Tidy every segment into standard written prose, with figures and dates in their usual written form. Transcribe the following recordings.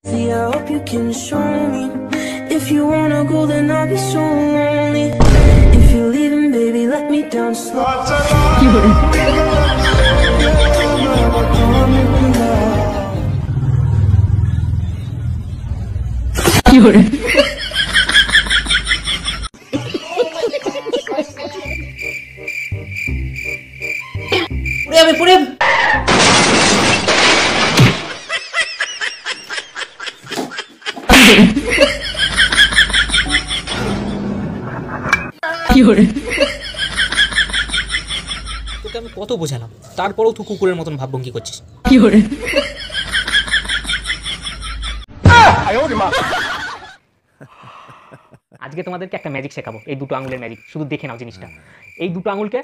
See, I hope you can show me. If you wanna go, then I'll be so lonely. If you're leaving, baby, let me down slow. পুরে তোকে আমি কত বোঝালাম, তারপরেও তুই কুকুরের মতন ভাবভঙ্গি করছিস। আজকে তোমাদেরকে একটা ম্যাজিক শেখাবো, এই দুটো আঙুলের ম্যাজিক। শুধু দেখে নাও জিনিসটা। এই দুটো আঙুলকে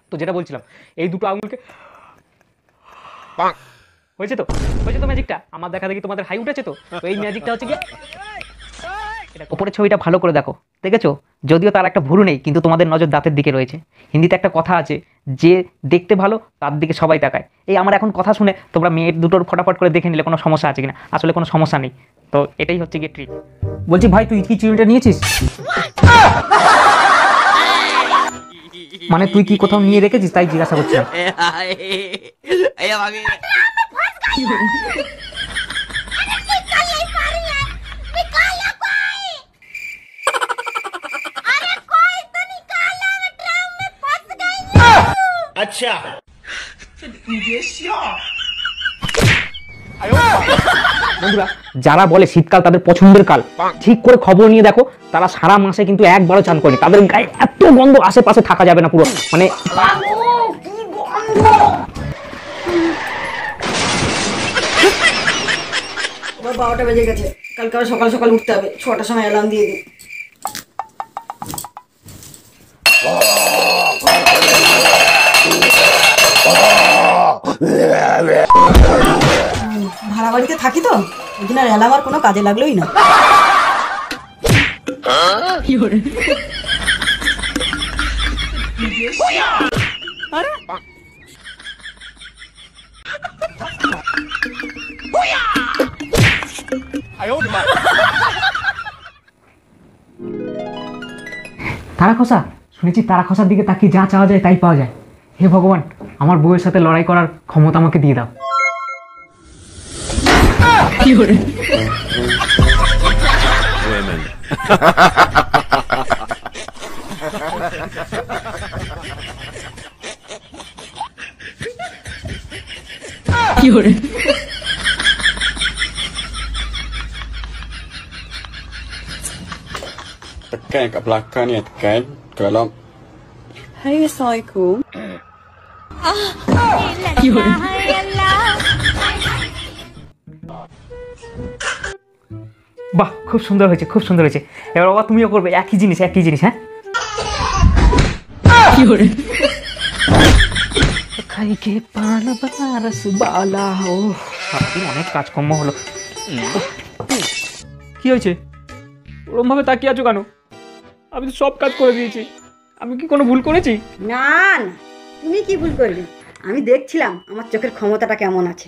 তো যেটা বলছিলাম, এই দুটো আঙুলকে হয়েছে তো ম্যাজিকটা। আমার দেখা দেখি তোমাদের হাই উঠেছে তো। এই ম্যাজিকটা হচ্ছে গিয়ে উপরের ছবিটা ভালো করে দেখো, দেখেছো? যদিও তার একটা ভুরু নেই, কিন্তু তোমাদের নজর দাঁতের দিকে রয়েছে। হিন্দিতে একটা কথা আছে, যে দেখতে ভালো তার দিকে সবাই তাকায়। এই আমার এখন কথা শুনে তোমরা মেয়ের দুটোর ফটাফট করে দেখে নিলে কোনো সমস্যা আছে কিনা। আসলে কোনো সমস্যা নেই। তো এটাই হচ্ছে গিয়ে ট্রিক। বলছি ভাই, তুই কি চিরুনিটা নিয়েছিস? মানে তুই কি কোথাও নিয়ে রেখেছিস, তাই জিজ্ঞাসা করছিলাম। अच्छा বন্ধুরা, যারা বলে শীতকাল তাদের পছন্দের কাল, ঠিক করে খবর নিয়ে দেখো, তারা সারা মাসে কিন্তু একবারও চান করেনি। তাদের গায়ে এত গন্ধ, আশেপাশে থাকা যাবে না পুরো। মানে 12টা বেজে গেছে, কালকে আবার সকাল সকাল উঠতে হবে। 6টার সময় অ্যালার্ম দিয়ে দিই। ভাড়া বাড়িতে থাকি তো, ওই দিন আর অ্যালার্ম আর কোনো কাজে লাগলোই না। তারা খসা, শুনেছি তারা খসার দিকে তাকিয়ে যা চাওয়া যায় তাই পাওয়া যায়। হে ভগবান, আমার বউয়ের সাথে লড়াই করার ক্ষমতা আমাকে দিয়ে দাও। tekan kat belakang ni, tekan kalau Hai, Assalamualaikum. বাহ, খুব সুন্দর হয়েছে, খুব সুন্দর হয়েছে। এবার বাবা তুমিও করবে একই জিনিস, হ্যাঁ? অনেক কাজকর্ম হলো। কি হয়েছে? ওরম ভাবে তাকিয়ে আছো কেন? আমি তো সব কাজ করে দিয়েছি। আমি কি কোনো ভুল করেছি? না না, তুমি কি ভুল করলে? আমি দেখছিলাম আমার চোখের ক্ষমতাটা কেমন আছে।